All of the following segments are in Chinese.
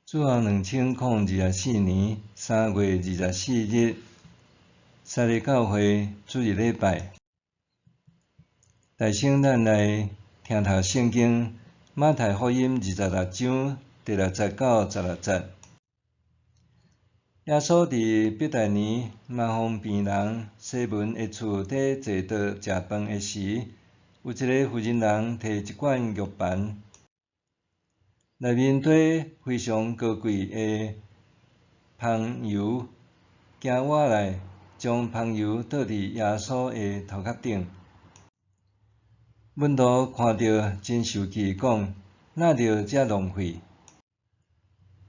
主后2024年3月24日，撒利教会主日礼拜，大圣咱来听读圣经马太福音26章第60到16节。耶稣伫伯大尼麻风病人西门的厝底坐倒食饭的时，有一个妇人人摕一罐玉盘，内面缀非常高贵的香油，行外来，将香油倒伫耶稣的头壳顶。门徒看到真受气，讲：哪着遮浪费？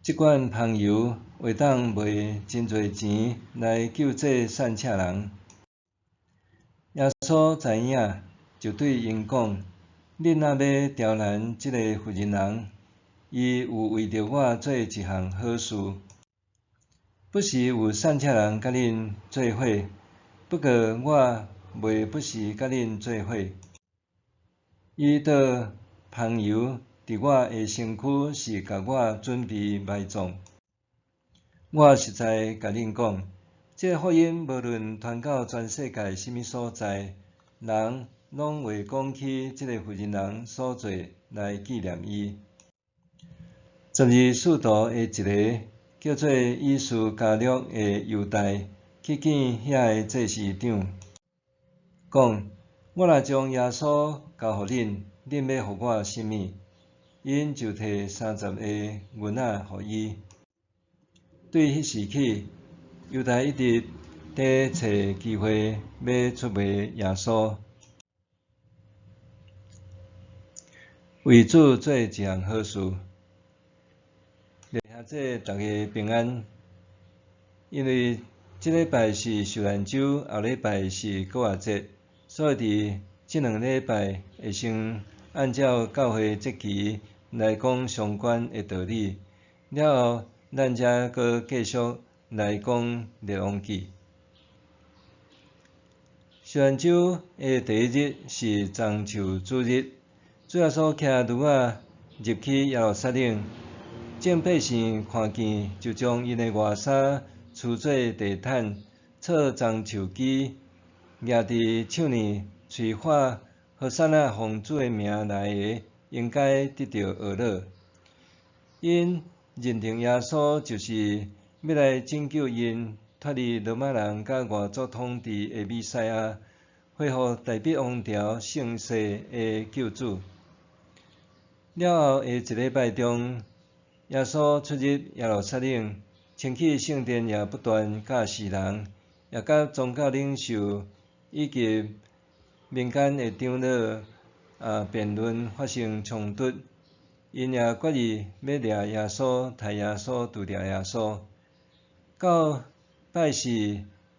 即罐香油会当卖真侪钱来救济散赤人。耶稣知影，就对因讲：恁若要刁难即个妇人人，伊有为着我做一项好事。不时有散赤人甲恁做伙，不过我袂不时甲恁做伙。伊倒香油伫我的身躯，是甲我准备埋葬。我实在甲恁讲，这福音无论传到全世界什么所在，人拢会讲起即个妇人人所做来纪念伊。12使徒的一个叫做以斯加略的犹大去见遐个祭司长，讲：我若将耶稣交互恁，恁要互我甚物？因就摕30个银仔互伊。对迄时起，犹大一直伫找机会要出卖耶稣，为主做一项好事。兄弟大家平安。因为即礼拜是受难周，后礼拜是国外节，所以伫即2礼拜会先按照教会节期来讲相关的道理，了后咱才阁继续来讲列王记。受难周的第一日是棕树主日，主耶稣骑驴仔入去耶路撒冷，众百姓看见，就将因的外衫除做地毯，插棕树枝，举伫手里，吹喊何塞那奉主的名来的，应该得到贺乐。因认定耶稣就是要来拯救因脱离罗马人甲外族统治的弥赛亚，恢复大笔王朝盛世的救主。了后的一礼拜中，耶稣出入耶路撒冷，清去圣殿，也不断教示人，也甲宗教领袖以及民间的长老辩论发生冲突，因也决意要掠耶稣、杀耶稣、除掉耶稣。到拜四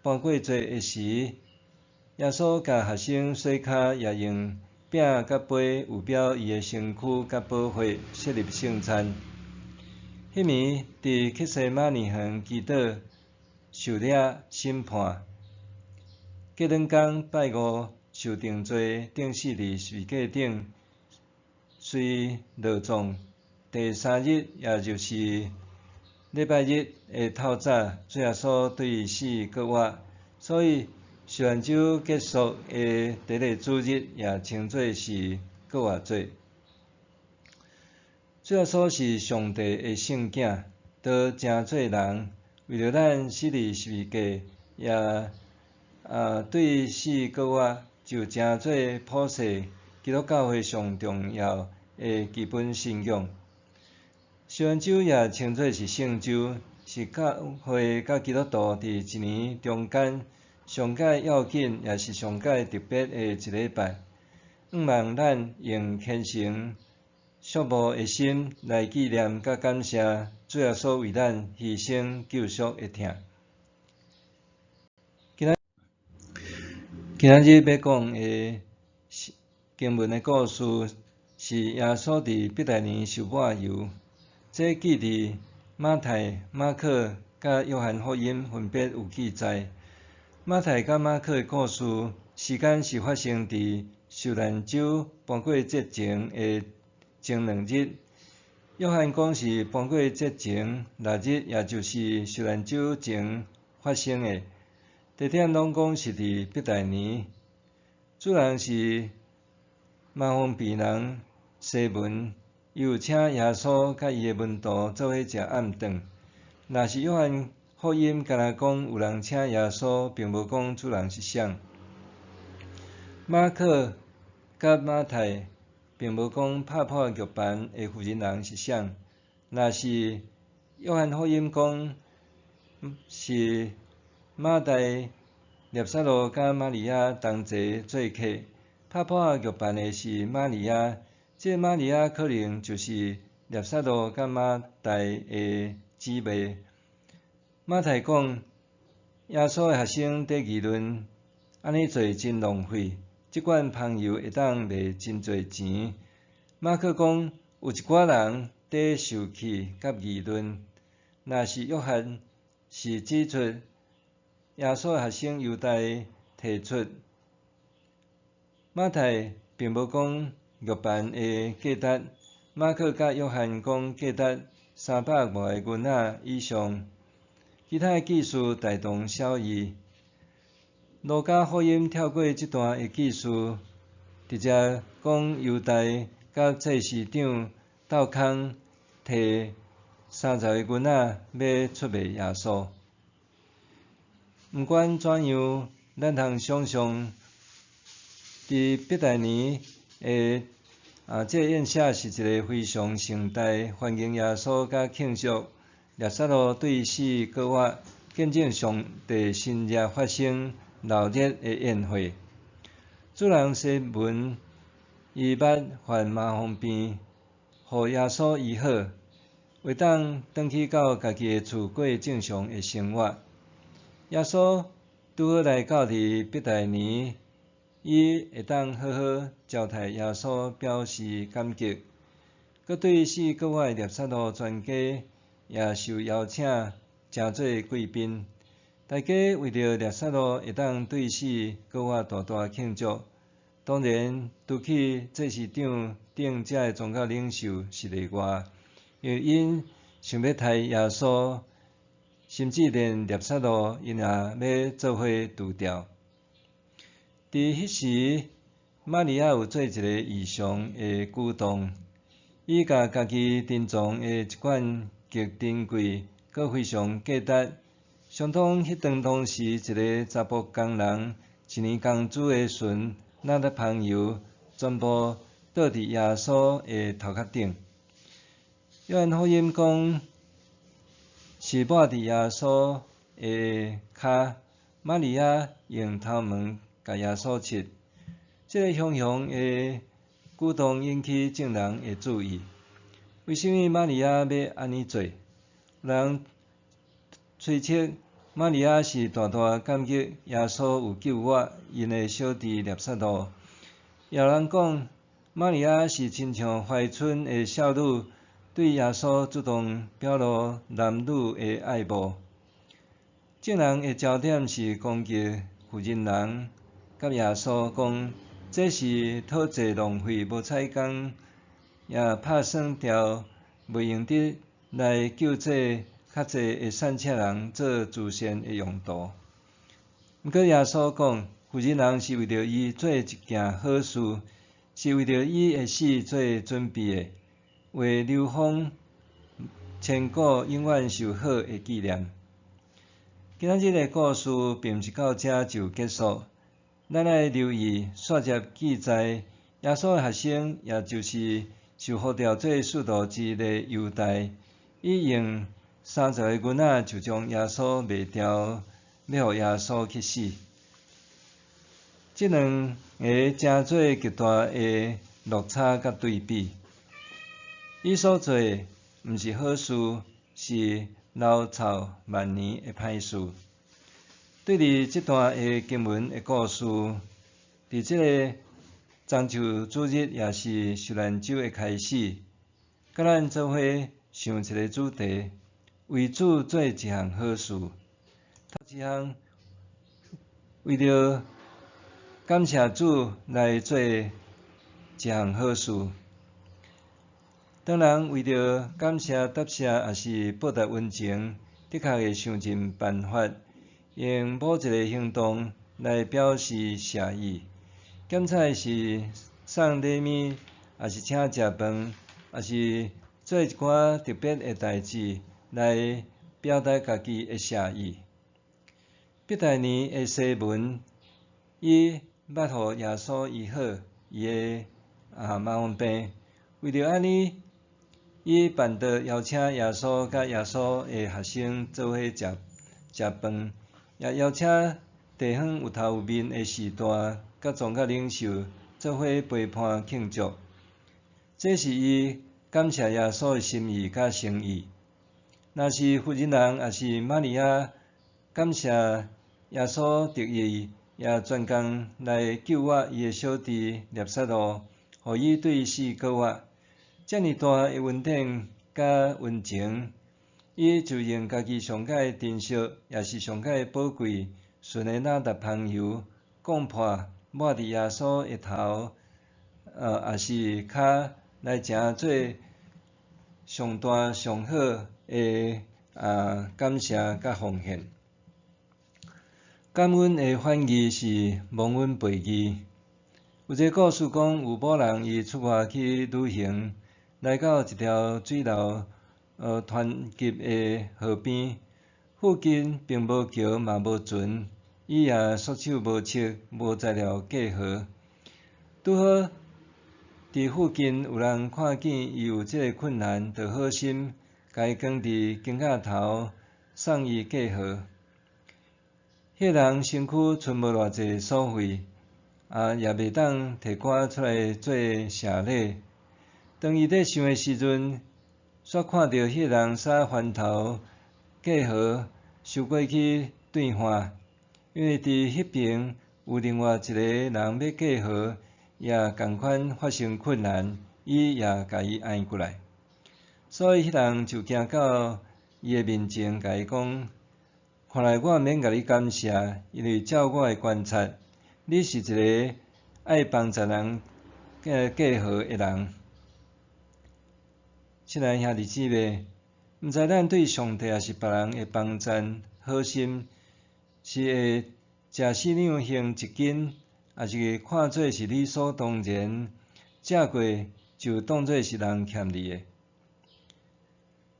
半过节的时，耶稣甲学生洗骹，也用饼甲杯有表伊的身躯甲宝血，设入圣餐。迄暝伫克西马尼园祈祷、受掠、审判。过两天拜五受定罪，钉死伫十字架顶，随落葬。第3日，也就是礼拜日的透早，主耶稣对死搁活，所以受难周结束的第一个主日，也称作是搁活节。主耶稣是上帝的圣子，都成做人，为着咱死伫十字架，也对死搁活，就成做普世基督教会上重要的基本信仰。受难周也称作是圣周，是教会甲基督徒伫一年中间上界要紧，也是上界特别的一礼拜。望咱用虔诚、肃穆的心来纪念甲感谢主耶稣为咱牺牲救赎的疼。今仔日要讲的经文的故事，是耶稣伫伯大尼受抹油。这记伫马太、马可甲约翰福音分别有记载。马太甲马可的故事时间是发生伫受难周半过节前的前2日。约翰讲是搬过节前6日，也就是受难酒前发生的，地点拢讲是伫伯大尼。主人是马方比人西门，伊有请耶稣甲伊的门徒做伙食暗顿。若是约翰福音，干那讲有人请耶稣，并无讲主人是谁。马可甲马太并无讲拍破玉板的妇人人是谁。若是约翰福音讲是马大、列撒罗甲玛利亚同齐做客，拍破玉板的是玛利亚，这玛利亚可能就是列撒罗甲马大的姊妹。马太讲耶稣的学生伫议论，安尼做真浪费，即款香油会当卖真侪钱。马可讲有一寡人伫受气甲议论，若是约翰是指出耶稣的学生犹大提出，马太并无讲玉板的价值，马可甲约翰讲价值300外个银仔以上。其他的记述大同小异。路加福音跳过这段的记述，直接讲犹大甲祭司长斗空摕30个银仔要出卖耶稣。毋管怎样，咱通想象，伫伯大尼的这个宴舍是一个非常盛大欢迎耶稣甲庆祝列撒罗对死搁活，见证上帝新约发生闹热的宴会。主人西门伊捌患麻风病，互耶稣医好，为当转去到家己的厝过正常的生活。耶稣拄好来到伫伯大尼，伊会当好好招待耶稣，表示感激。佮对死搁活的列撒罗全家也受邀请，诚做贵宾。大家为着列撒罗会当对死搁活大大庆祝。当然，拄去祭司长顶遮的宗教领袖是例外，因为因想要杀耶稣，甚至连列撒罗因也要做伙除掉。伫迄时，玛利亚有做一个异常的举动，伊甲家己珍藏的一款极珍贵、佮非常价值，相当迄当时一个查甫工人一年工资的船，那粒香油全部倒伫耶稣的头壳顶。约翰福音讲是抹伫耶稣的骹，玛利亚用头毛甲耶稣拭。这个雄雄的举动引起众人的注意。为什么玛利亚要安尼做？有人推测玛利亚是大大感激耶稣有救我因的小弟列撒罗。也有人讲玛利亚是亲像怀春的少女，对耶稣主动表露男女的爱慕。众人的焦点是攻击妇人人，甲耶稣讲这是讨债浪费无彩工，也拍算条袂用得来救济较济会散车人做慈善的用途。毋过耶稣讲，妇人人是为着伊做一件好事，是为着伊的死做准备的，为流芳千古永远受好的纪念。今仔日的故事并毋是到这就结束，咱爱留意续接记载，耶稣的学生，也就是受呼召做使徒之一的犹大，伊用30个银仔就将耶稣卖掉，要互耶稣去死。这两个诚做极大的落差甲对比。伊所做毋是好事，是流臭万年的歹事。对于这段的经文的故事，伫这个中秋主日也是受难周的开始，甲咱做伙想一个主题：为主做一项好事。头一项，为着感谢主来做一项好事。当人为着感谢、答谢，也是报答恩情，的确会想尽办法，用某一个行动来表示谢意。检菜是送礼物，也是请食饭，也是做一寡特别的代志来表达家己的谢意。毕大年的西门，伊捌互耶稣医好伊的麻风病，为着安尼，伊办桌邀请耶稣甲耶稣的学生做伙食饭，也邀请地方有头有面的士大甲宗教领袖做伙陪伴庆祝。这是伊感谢耶稣的心意甲诚意。若是妇人人，也是玛利亚感谢耶稣得意，也专工来救我伊的小弟纳撒路，互伊对死过活。遮尔大的恩典甲恩情，伊就用家己上界珍惜，也是上界宝贵，纯的哪达香油，讲破抹伫耶稣的头，也是骹来诚做上大上好的感谢甲奉献。感恩的反义是蒙恩背义。有一个故事讲，有某人伊出外去旅行，来到一条水流湍急的河边，附近并无桥嘛无船，伊也束手无策，无材料过河。拄好伫附近有人看见伊有即个困难，就好心甲伊扛伫肩胛头，送伊过河。迄个人身躯剩无偌济所费，也袂当摕寡出来做谢礼。当伊伫想的时阵，煞看到迄个人撒番头过河，游过去对岸，因为伫迄边有另外一个人要过河，也共款发生困难，伊也甲伊挨过来。所以迄人就行到伊的面前，甲伊讲：看来我免甲你感谢，因为照我的观察，你是一个爱帮助人过河的人。亲爱兄弟姊妹，毋知咱对上帝也是别人的帮赞好心，是会食屎两行一斤，还是看做是理所当然，食过就当作是人欠你的。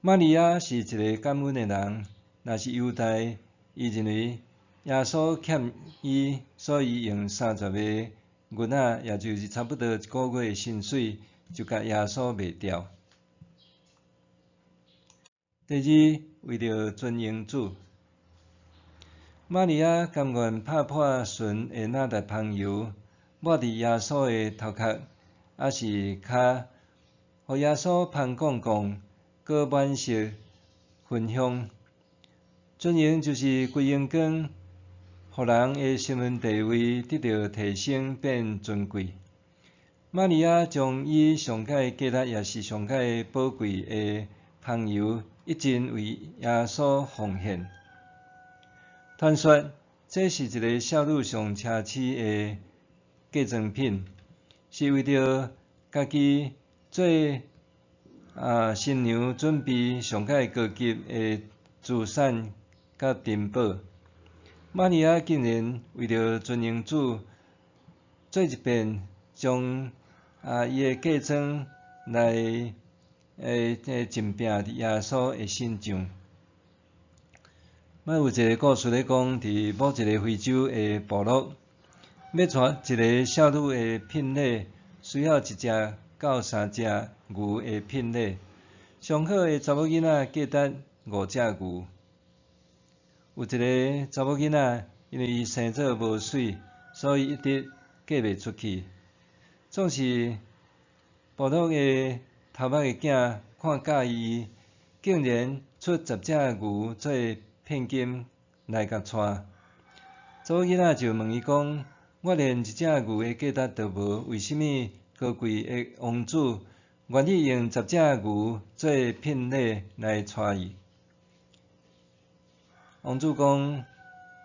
玛利亚是一个感恩的人，若是犹太，伊认为耶稣欠伊，所以用30个银仔，也就是差不多一个月的薪水，就甲耶稣卖掉。第二，为着尊荣主，玛利亚甘愿拍破纯的哪达香油，抹伫耶稣的头壳，还是骹，互耶稣香讲讲，搁满色芬香。尊荣就是归荣光，互人的身份地位得到提升变尊贵。玛利亚将伊上界价值也是上界宝贵的香油，一尽为耶稣奉献。传说这是一个小女上奢侈的嫁妆品，是为着家己做新娘准备上界高级的资产甲珍宝。玛利亚竟然为着尊荣主，做一遍将伊的嫁妆来浸拼伫耶稣的身上。有一个故事咧讲，伫某一个非洲的部落，要带一个少女的聘礼，需要1只到3只牛的聘礼。上好的查某囡仔价值5只牛。有一个查某囡仔，因为伊生做无水，所以一直嫁袂出去。总是部落的头仔的囝看介意，竟然出10只牛做聘金来甲娶。查某囡仔就问伊讲：我连1只牛的价值都无，为什么高贵的王子愿意用10只牛做聘礼来娶伊？王子讲：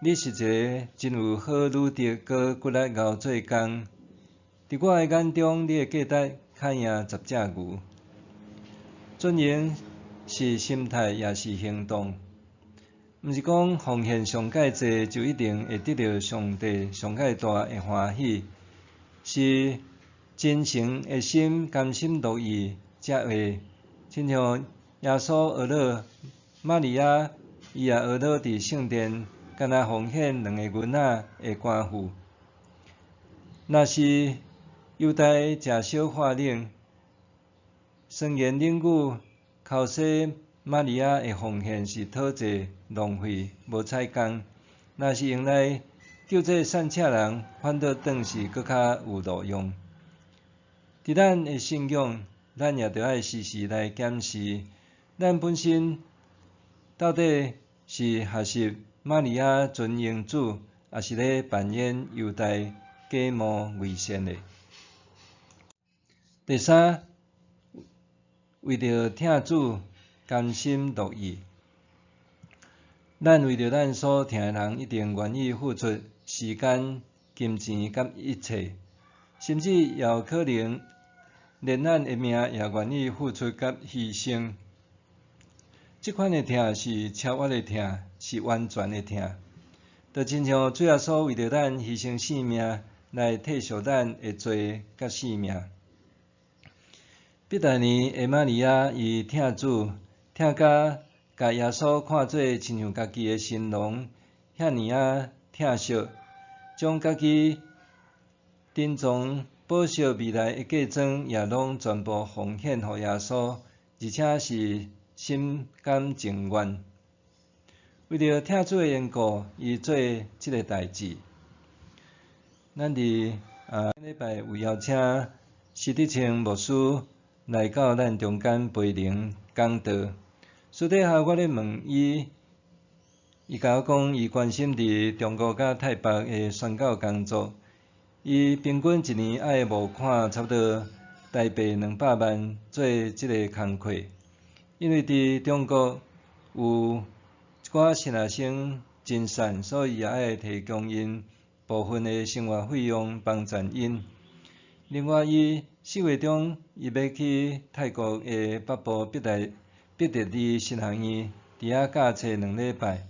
你是一个真有好女德，搁骨力熬做工。伫我的眼中，你的价值较赢10只牛。尊严是心态也是行动，毋是讲奉献上介济就一定会得到上帝上介大的欢喜，是真诚的心甘心乐意，才会亲像耶稣学老玛利亚，伊也学老伫圣殿，敢若奉献2个银仔的官妇。若是犹太食小化冷，酸言冷语，口说玛利亚的奉献是讨债浪费，无采工。若是用来救这善车人，反倒当是搁较有路用。伫咱的信仰，咱也着爱时时来检视，咱本身到底是学习玛利亚尊英主，还是咧扮演犹太假冒伪善的？第三，为着听主甘心乐意，咱为着咱所听的人，一定愿意付出时间、金钱甲一切，甚至也有可能连咱的命也愿意付出甲牺牲。即款的听是超越的听，是完全的听，就亲像主耶稣为着咱牺牲性命来替赎咱的罪甲性命。伯大尼的玛利亚，伊听主，听甲甲耶稣看做亲像家己的新郎，遐尼啊疼惜，将家己珍藏保守未来的嫁妆也拢全部奉献予耶稣，而且是心甘情愿。为着听主的缘故，伊做即个代志。咱伫礼拜有邀请施德清牧师来到咱中间陪灵讲道。私底下我咧问伊，伊甲我讲，伊关心伫中国甲泰北的宣教工作。伊平均一年爱募款差不多台币200万做即个工课，因为伫中国有一寡神学生真善，所以也爱提供因部分的生活费用帮衬因。另外，伊4月中伊要去泰国的北部必得利神学院，伫遐教册2礼拜。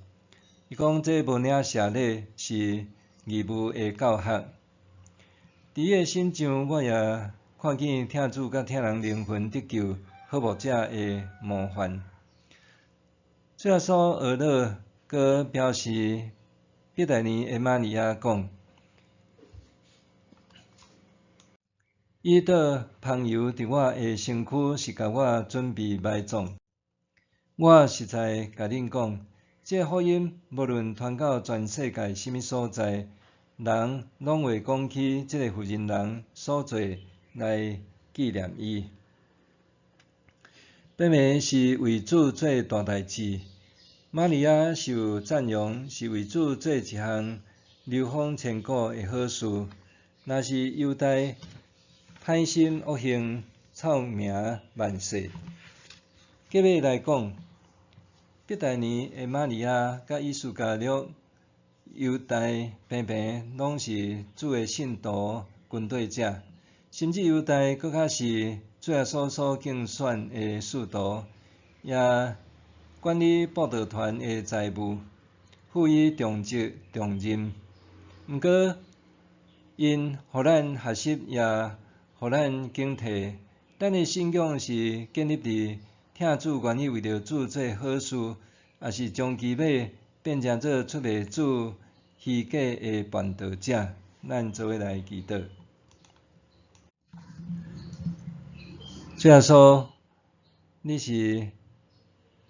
伊讲这无领舍礼，是义务的教学。伫伊的心上，我也看见听主甲听人灵魂得救好牧者的模范。主耶稣学老佮表示，伯大尼的玛利亚讲，伊倒香油伫我的身躯，是甲我准备埋葬。我实在甲恁讲，这福音无论传到全世界什么所在，人拢会讲起这个妇人人所做来纪念伊。本来是为主做大代志，玛利亚受赞扬是为主做一项流芳千古的好事。若是犹太歹心恶行，臭名万世。结尾来讲，伯大尼的玛利亚甲伊斯加略犹太平平拢是主的信徒军队者，甚至犹太搁较是主耶稣所竞选的使徒，也管理布道团的财务，赋予重责重任。毋过，因互咱学习，也互咱警惕。咱的信仰是建立伫听主愿意为着主做好事，也是将其要变成做出卖主虚假的传道者。咱做伙来祈祷。主耶稣，你是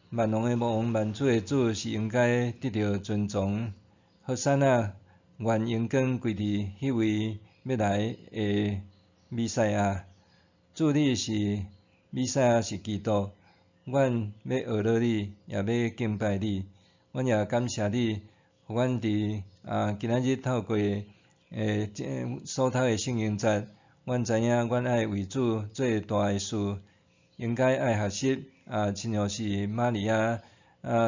万王的王，万主的主，是应该得到尊崇。好山啊，愿荣光归伫迄位要来的弥赛亚。主你是弥赛亚，是基督。阮要学了你，也要敬拜你。阮也感谢你，互阮伫今仔日透过所读的圣经节，阮知影阮爱为主做大诶事，应该爱学习亲像是玛利亚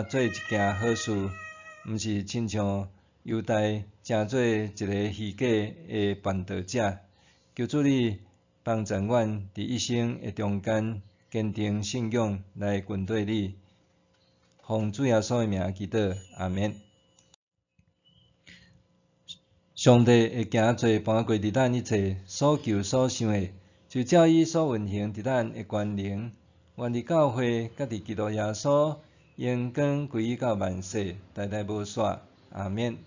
做一件好事，毋是亲像犹太诚做一个虚假诶传道者。求主你帮助阮伫一生诶中间坚定信仰来军队里。奉主耶稣的名祈祷，阿免。上帝会行做搬过伫咱一切所求所想的，就照伊所运行伫咱的权能，愿伫教会，甲伫基督耶稣，荣光归于到万世，代代无煞，阿免。